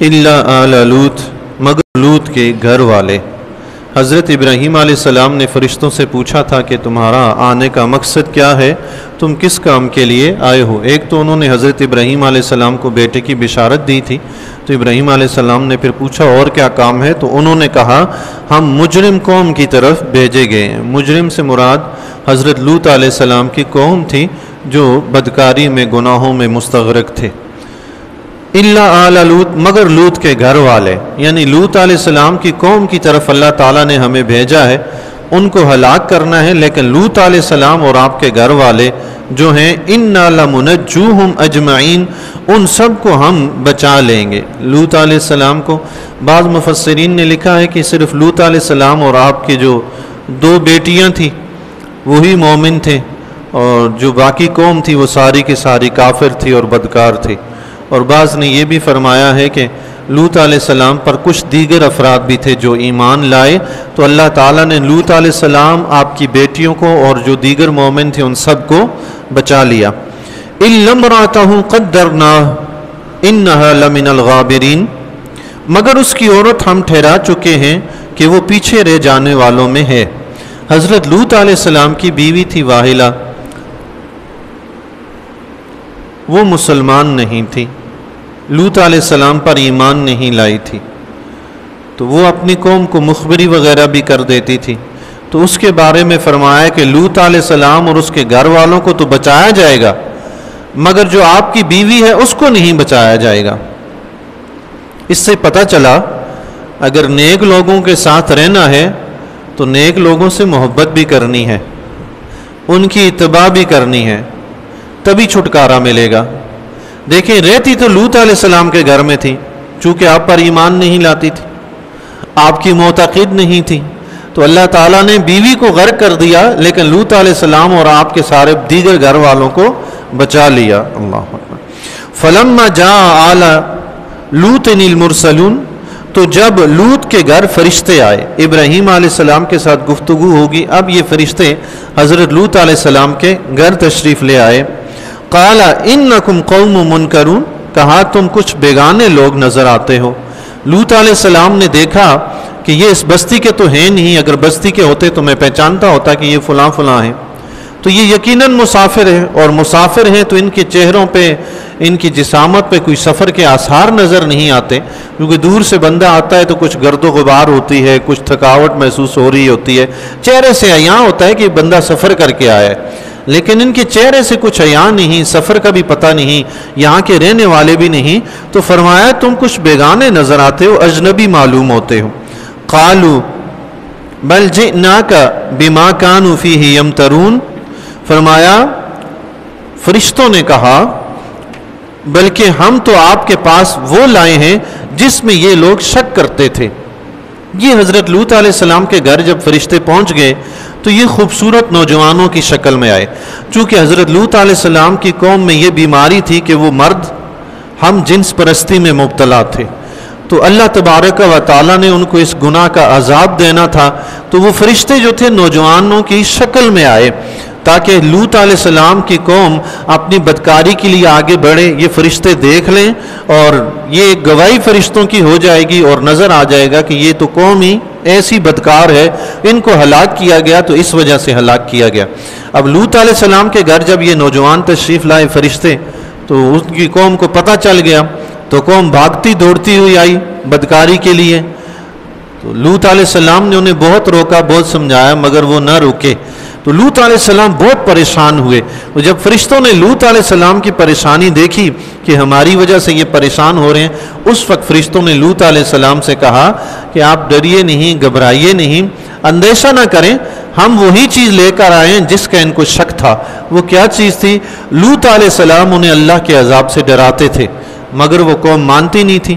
الا آل لوط مگر لوط کے گھر والے۔ حضرت ابراہیم علیہ السلام نے فرشتوں سے پوچھا تھا کہ تمہارا آنے کا مقصد کیا ہے، تم کس کام کے لیے آئے ہو؟ ایک تو انہوں نے حضرت ابراہیم علیہ السلام کو بیٹے کی بشارت دی تھی، تو ابراہیم علیہ السلام نے پھر پوچھا اور کیا کام ہے؟ تو انہوں نے کہا ہم مجرم قوم کی طرف بھیجے گئے ہیں۔ مجرم سے مراد حضرت لوط علیہ السلام کی قوم تھی جو بدکاری میں گناہوں میں مستغرق تھے۔ الا آل لوط مگر لوط کے گھر والے، یعنی لوط علیہ السلام کی قوم کی طرف اللہ تعالیٰ نے ہمیں بھیجا ہے، ان کو ہلاک کرنا ہے، لیکن لوط علیہ السلام اور آپ کے گھر والے جو ہیں انا لمنجوہم اجمعین، ان سب کو ہم بچا لیں گے۔ لوط علیہ السلام کو بعض مفسرین نے لکھا ہے کہ صرف لوط علیہ السلام اور آپ کے جو 2 بیٹیاں تھیں وہی مومن تھے، اور جو باقی قوم تھی وہ ساری کی ساری کافر تھی اور بدکار تھی۔ اور بعض نے یہ بھی فرمایا ہے کہ لوط علیہ السلام پر کچھ دیگر افراد بھی تھے جو ایمان لائے، تو اللہ تعالیٰ نے لوط علیہ السلام، آپ کی بیٹیوں کو اور جو دیگر مومن تھے ان سب کو بچا لیا۔ الا امرأتہ قدرناہ انہا لمن الغابرین، مگر اس کی عورت ہم ٹھہرا چکے ہیں کہ وہ پیچھے رہ جانے والوں میں ہے۔ حضرت لوط علیہ السلام کی بیوی تھی واحلہ، وہ مسلمان نہیں تھی، لوط علیہ السلام پر ایمان نہیں لائی تھی، تو وہ اپنی قوم کو مخبری وغیرہ بھی کر دیتی تھی، تو اس کے بارے میں فرمایا کہ لوط علیہ السلام اور اس کے گھر والوں کو تو بچایا جائے گا، مگر جو آپ کی بیوی ہے اس کو نہیں بچایا جائے گا۔ اس سے پتہ چلا اگر نیک لوگوں کے ساتھ رہنا ہے تو نیک لوگوں سے محبت بھی کرنی ہے، ان کی اتباع بھی کرنی ہے، تبھی چھٹکارا ملے گا۔ دیکھیں رہتی تو لوط علیہ السلام کے گھر میں تھی، چونکہ آپ پر ایمان نہیں لاتی تھی، آپ کی معتقد نہیں تھی، تو اللہ تعالیٰ نے بیوی کو غرق کر دیا، لیکن لوط علیہ السلام اور آپ کے سارے دیگر گھر والوں کو بچا لیا۔ اللہ اکبر۔ فلما جاء آل لوط المرسلون، تو جب لوط کے گھر فرشتے آئے، ابراہیم علیہ السلام کے ساتھ گفتگو ہوگی، اب یہ فرشتے حضرت لوط علیہ السلام کے گھر تشریف لے آئے۔ قال انکم قوم منکرون، کہا تم کچھ بیگانے لوگ نظر آتے ہو۔ لوط علیہ السلام نے دیکھا کہ یہ اس بستی کے تو ہیں نہیں، اگر بستی کے ہوتے تو میں پہچانتا ہوتا کہ یہ فلاں فلاں ہیں، تو یہ یقیناً مسافر ہیں، اور مسافر ہیں تو ان کے چہروں پہ، ان کی جسامت پہ کوئی سفر کے آثار نظر نہیں آتے، کیونکہ دور سے بندہ آتا ہے تو کچھ گرد و غبار ہوتی ہے، کچھ تھکاوٹ محسوس ہو رہی ہوتی ہے، چہرے سے عیاں ہوتا ہے کہ بندہ سفر کر کے آیا ہے، لیکن ان کے چہرے سے کچھ عیاں نہیں، سفر کا بھی پتہ نہیں، یہاں کے رہنے والے بھی نہیں، تو فرمایا تم کچھ بیگانے نظر آتے ہو، اجنبی معلوم ہوتے ہو۔ قالوا بل جئناک بما كانوا فیہ یمترون، فرمایا فرشتوں نے کہا بلکہ ہم تو آپ کے پاس وہ لائے ہیں جس میں یہ لوگ شک کرتے تھے۔ یہ حضرت لوط علیہ السلام کے گھر جب فرشتے پہنچ گئے تو یہ خوبصورت نوجوانوں کی شکل میں آئے، چونکہ حضرت لوط علیہ السلام کی قوم میں یہ بیماری تھی کہ وہ مرد ہم جنس پرستی میں مبتلا تھے، تو اللہ تبارک و تعالیٰ نے ان کو اس گناہ کا عذاب دینا تھا، تو وہ فرشتے جو تھے نوجوانوں کی شکل میں آئے تاکہ لوط علیہ السلام کی قوم اپنی بدکاری کے لیے آگے بڑھے، یہ فرشتے دیکھ لیں اور یہ ایک گواہی فرشتوں کی ہو جائے گی اور نظر آ جائے گا کہ یہ تو قوم ہی ایسی بدکار ہے، ان کو ہلاک کیا گیا تو اس وجہ سے ہلاک کیا گیا۔ اب لوط علیہ السلام کے گھر جب یہ نوجوان تشریف لائے فرشتے تو ان کی قوم کو پتہ چل گیا، تو قوم بھاگتی دوڑتی ہوئی آئی بدکاری کے لیے، تو لوط علیہ السلام نے انہیں بہت روکا، بہت سمجھایا، مگر وہ نہ روکے، تو لوط علیہ السلام بہت پریشان ہوئے۔ اور جب فرشتوں نے لوط علیہ السلام کی پریشانی دیکھی کہ ہماری وجہ سے یہ پریشان ہو رہے ہیں، اس وقت فرشتوں نے لوط علیہ السلام سے کہا کہ آپ ڈریے نہیں، گھبرائیے نہیں، اندیشہ نہ کریں، ہم وہی چیز لے کر آئے ہیں جس کا ان کو شک تھا۔ وہ کیا چیز تھی؟ لوط علیہ السلام انہیں اللہ کے عذاب سے ڈراتے تھے، مگر وہ قوم مانتی نہیں تھی۔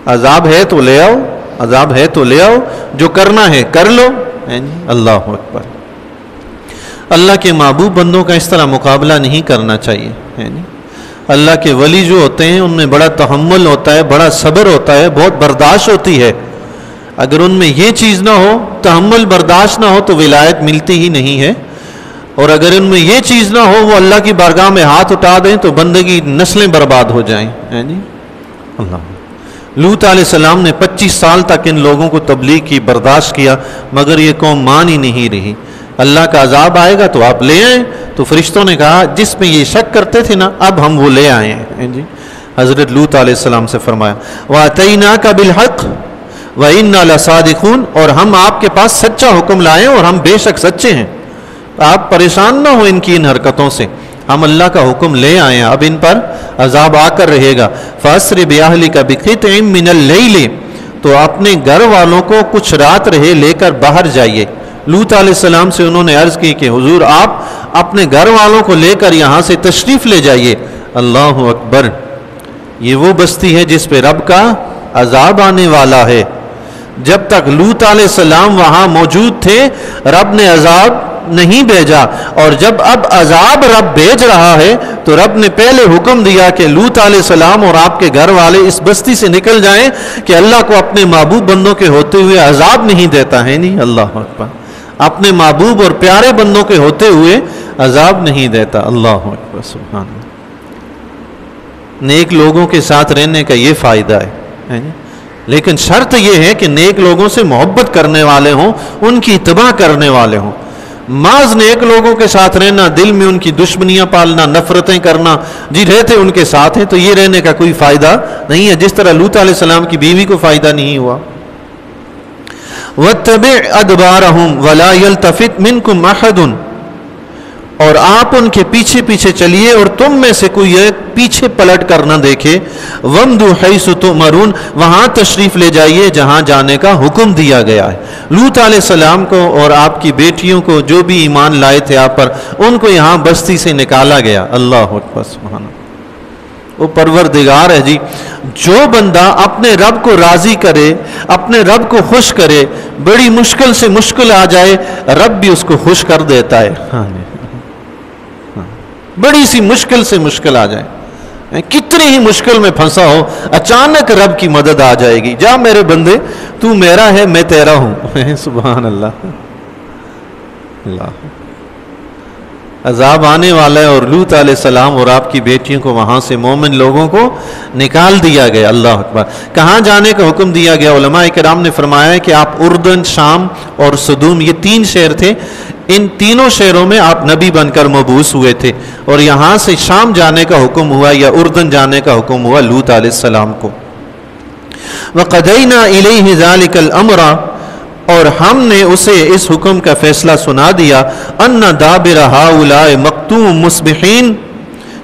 عذاب ہے تو لے آؤ، عذاب ہے تو لے آؤ، جو کرنا ہے کر لو۔ اللہ اکبر۔ اللہ کے محبوب بندوں کا اس طرح مقابلہ نہیں کرنا چاہیے۔ اللہ کے ولی جو ہوتے ہیں ان میں بڑا تحمل ہوتا ہے، بڑا صبر ہوتا ہے، بہت برداشت ہوتی ہے۔ اگر ان میں یہ چیز نہ ہو، تحمل برداشت نہ ہو، تو ولایت ملتی ہی نہیں ہے، اور اگر ان میں یہ چیز نہ ہو، وہ اللہ کی بارگاہ میں ہاتھ اٹھا دیں تو بندگی نسلیں برباد ہو جائیں۔ اللہ لوط علیہ السلام نے 25 سال تک ان لوگوں کو تبلیغ کی، برداشت کیا، مگر یہ قوم مان ہی نہیں رہی۔ اللہ کا عذاب آئے گا تو آپ لے آئیں۔ تو فرشتوں نے کہا جس میں یہ شک کرتے تھے نا، اب ہم وہ لے آئے ہیں جی۔ حضرت لوط علیہ السلام سے فرمایا وَأَتَيْنَاكَ بِالْحَقِّ وَإِنَّا لَصَادِقُونَ، اور ہم آپ کے پاس سچا حکم لائیں اور ہم بے شک سچے ہیں۔ آپ پریشان نہ ہو ان کی ان حرکتوں سے، ہم اللہ کا حکم لے آئے ہیں، اب ان پر عذاب آ کر رہے گا۔ فَأَسْرِ بِأَهْلِكَ بِقِطْعٍ مِّنَ اللَّيْلِ، تو اپنے گھر والوں کو کچھ رات رہے لے کر باہر جائیے۔ لوط علیہ السلام سے انہوں نے عرض کی کہ حضور آپ اپنے گھر والوں کو لے کر یہاں سے تشریف لے جائیے۔ اللہ اکبر، یہ وہ بستی ہے جس پہ رب کا عذاب آنے والا ہے۔ جب تک لوط علیہ السلام وہاں موجود تھے رب نے عذاب نہیں بھیجا، اور جب اب عذاب رب بھیج رہا ہے تو رب نے پہلے حکم دیا کہ لوط علیہ السلام اور آپ کے گھر والے اس بستی سے نکل جائیں کہ اللہ کو اپنے محبوب بندوں کے ہوتے ہوئے عذاب نہیں دیتا ہے۔ نہیں، اللہ اکبر، اپنے محبوب اور پیارے بندوں کے ہوتے ہوئے عذاب نہیں دیتا۔ اللہ اکبر، سبحان اللہ۔ نیک لوگوں کے ساتھ رہنے کا یہ فائدہ ہے، لیکن شرط یہ ہے کہ نیک لوگوں سے محبت کرنے والے ہوں، ان کی اتباع کرنے والے ہوں۔ محض نیک لوگوں کے ساتھ رہنا، دل میں ان کی دشمنیاں پالنا، نفرتیں کرنا، جی رہتے ان کے ساتھ ہیں تو یہ رہنے کا کوئی فائدہ نہیں ہے، جس طرح لوط علیہ السلام کی بیوی کو فائدہ نہیں ہوا۔ وَاتَّبِعْ أَدْبَارَهُمْ وَلَا يَلْتَفِتْ مِنْكُمْ أَحَدٌ، اور آپ ان کے پیچھے پیچھے چلیے اور تم میں سے کوئی ایک پیچھے پلٹ کر نہ دیکھے۔ وَامْضُوا حَيْثُ تُؤْمَرُونَ، وہاں تشریف لے جائیے جہاں جانے کا حکم دیا گیا ہے۔ لوط علیہ السلام کو اور آپ کی بیٹیوں کو، جو بھی ایمان لائے تھے آپ پر، ان کو یہاں بستی سے نکالا گیا۔ اللہ اکبر، سبحان اللہ۔ وہ پروردگار ہے جی، جو بندہ اپنے رب کو راضی کرے، اپنے رب کو خوش کرے، بڑی مشکل سے مشکل آ جائے رب بھی اس کو خوش کر دیتا ہے۔ بڑی سی مشکل سے مشکل آ جائے، کتنی ہی مشکل میں پھنسا ہو، اچانک رب کی مدد آ جائے گی۔ جا میرے بندے، تو میرا ہے میں تیرا ہوں۔ سبحان اللہ، اللہ۔ عذاب آنے والا ہے، اور لوط علیہ السلام اور آپ کی بیٹیوں کو وہاں سے مومن لوگوں کو نکال دیا گیا۔ اللہ اکبر۔ کہاں جانے کا حکم دیا گیا؟ علماء کرام نے فرمایا ہے کہ آپ اردن، شام اور سدوم، یہ 3 شہر تھے، ان تینوں شہروں میں آپ نبی بن کر مبعوث ہوئے تھے، اور یہاں سے شام جانے کا حکم ہوا یا اردن جانے کا حکم ہوا لوط علیہ السلام کو۔ وَقَضَيْنَا إِلَيْهِ ذَلِكَ الْأَمْرَ، اور ہم نے اسے اس حکم کا فیصلہ سنا دیا، أَنَّ دَابِرَ هَؤُلَاءِ مَقْطُوعٌ مُصْبِحِينَ،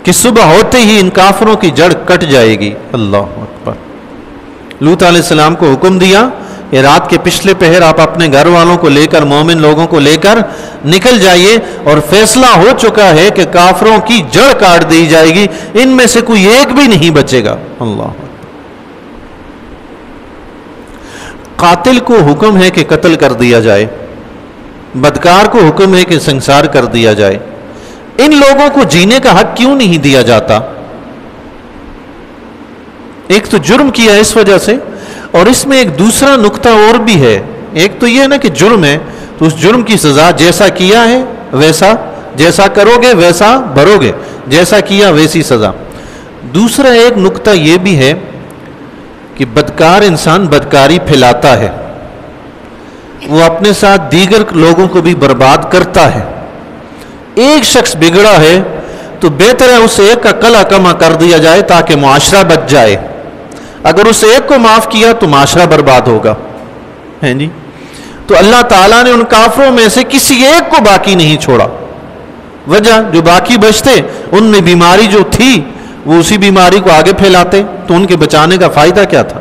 کہ صبح ہوتے ہی ان کافروں کی جڑ کٹ جائے گی۔ اللہ اکبر۔ لوط علیہ السلام کو حکم دیا کہ رات کے پچھلے پہر آپ اپنے گھر والوں کو لے کر، مومن لوگوں کو لے کر نکل جائیے، اور فیصلہ ہو چکا ہے کہ کافروں کی جڑ کاٹ دی جائے گی، ان میں سے کوئی ایک بھی نہیں بچے گا۔ اللہ۔ قاتل کو حکم ہے کہ قتل کر دیا جائے، بدکار کو حکم ہے کہ سنسار کر دیا جائے، ان لوگوں کو جینے کا حق کیوں نہیں دیا جاتا؟ ایک تو جرم کیا اس وجہ سے، اور اس میں ایک دوسرا نقطہ اور بھی ہے۔ ایک تو یہ ہے نا کہ جرم ہے تو اس جرم کی سزا جیسا کیا ہے ویسا، جیسا کرو گے ویسا بھرو گے، جیسا کیا ویسی سزا۔ دوسرا ایک نقطہ یہ بھی ہے کہ بدکار انسان بدکاری پھیلاتا ہے، وہ اپنے ساتھ دیگر لوگوں کو بھی برباد کرتا ہے۔ ایک شخص بگڑا ہے تو بہتر ہے اسے ایک کا کلا کما کر دیا جائے تاکہ معاشرہ بچ جائے۔ اگر اس ایک کو معاف کیا تو معاشرہ برباد ہوگا، ہیں جی۔ تو اللہ تعالیٰ نے ان کافروں میں سے کسی ایک کو باقی نہیں چھوڑا۔ وجہ، جو باقی بچتے ان میں بیماری جو تھی وہ اسی بیماری کو آگے پھیلاتے، تو ان کے بچانے کا فائدہ کیا تھا؟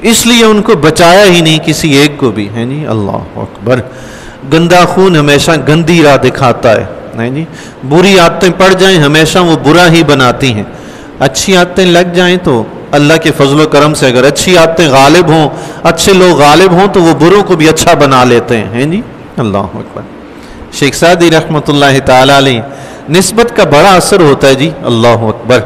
اس لیے ان کو بچایا ہی نہیں کسی ایک کو بھی، ہے جی۔ اللہ اکبر۔ گندا خون ہمیشہ گندی راہ دکھاتا ہے جی۔ بری عادتیں پڑ جائیں ہمیشہ وہ برا ہی بناتی ہیں، اچھی عادتیں لگ جائیں تو اللہ کے فضل و کرم سے اگر اچھی عادتیں غالب ہوں، اچھے لوگ غالب ہوں تو وہ بروں کو بھی اچھا بنا لیتے ہیں جی۔ اللہ اکبر۔ شیخ سعدی رحمۃ اللہ تعالی علیہ، نسبت کا بڑا اثر ہوتا ہے جی۔ اللہ اکبر۔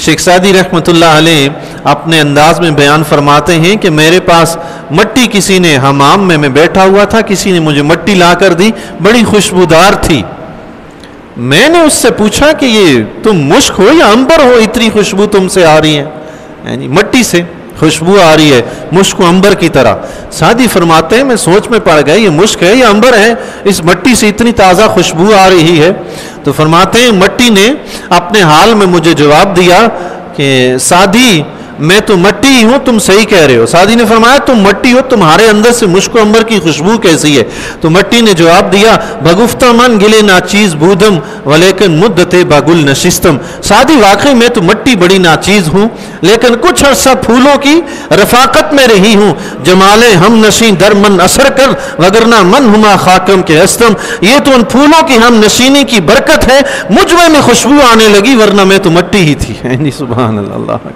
شیخ سعدی رحمۃ اللہ علیہ اپنے انداز میں بیان فرماتے ہیں کہ میرے پاس مٹی کسی نے، حمام میں بیٹھا ہوا تھا، کسی نے مجھے مٹی لا کر دی، بڑی خوشبودار تھی۔ میں نے اس سے پوچھا کہ یہ تم مشک ہو یا عنبر ہو، اتنی خوشبو تم سے آ رہی ہے؟ مٹی سے خوشبو آ رہی ہے مشک و عنبر کی طرح. سعدی فرماتے ہیں میں سوچ میں پڑ گئے یہ مشک ہے یا عنبر ہے, اس مٹی سے اتنی تازہ خوشبو آ رہی ہے. تو فرماتے ہیں مٹی نے اپنے حال میں مجھے جواب دیا کہ سعدی میں تو مٹی ہی ہوں, تم صحیح کہہ رہے ہو. سعدی نے فرمایا تم مٹی ہو, تمہارے اندر سے مشک و عنبر کی خوشبو کیسی ہے؟ تو مٹی نے جواب دیا بگفتہ من گلے ناچیز بودم ولیکن مدتے باگل نشستم. سعدی واقعی میں تو مٹی بڑی ناچیز ہوں لیکن کچھ عرصہ پھولوں کی رفاقت میں رہی ہوں. جمال ہم نشیں در من اثر کر وگرنہ من ہما خاکم کے ہستم. یہ تو ان پھولوں کی ہم نشینی کی برکت ہے, مجھ میں خوشبو آنے لگی ورنہ میں تو مٹی ہی تھی. سبحان اللہ.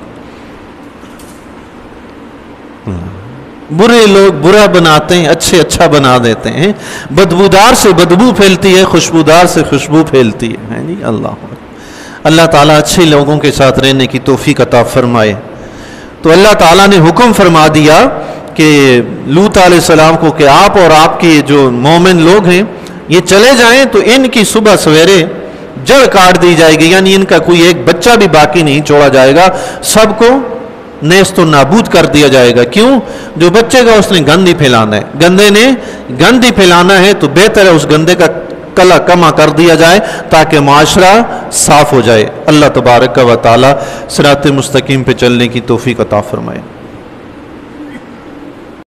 برے لوگ برا بناتے ہیں, اچھے اچھا بنا دیتے ہیں. بدبودار سے بدبو پھیلتی ہے, خوشبودار سے خوشبو پھیلتی ہے. اللہ تعالیٰ اچھے لوگوں کے ساتھ رہنے کی توفیق عطا فرمائے. تو اللہ تعالیٰ نے حکم فرما دیا کہ لوط علیہ السلام کو کہ آپ اور آپ کے جو مومن لوگ ہیں یہ چلے جائیں تو ان کی صبح سویرے جڑ کاٹ دی جائے گی, یعنی ان کا کوئی ایک بچہ بھی باقی نہیں چھوڑا جائے گا, سب کو نیست و نابود کر دیا جائے گا. کیوں؟ جو بچے کا اس نے گند ہی پھیلانا ہے, گندے نے گند ہی پھیلانا ہے, تو بہتر ہے اس گندے کا کلا کما کر دیا جائے تاکہ معاشرہ صاف ہو جائے. اللہ تبارک و تعالی صراط مستقیم پہ چلنے کی توفیق عطا فرمائے.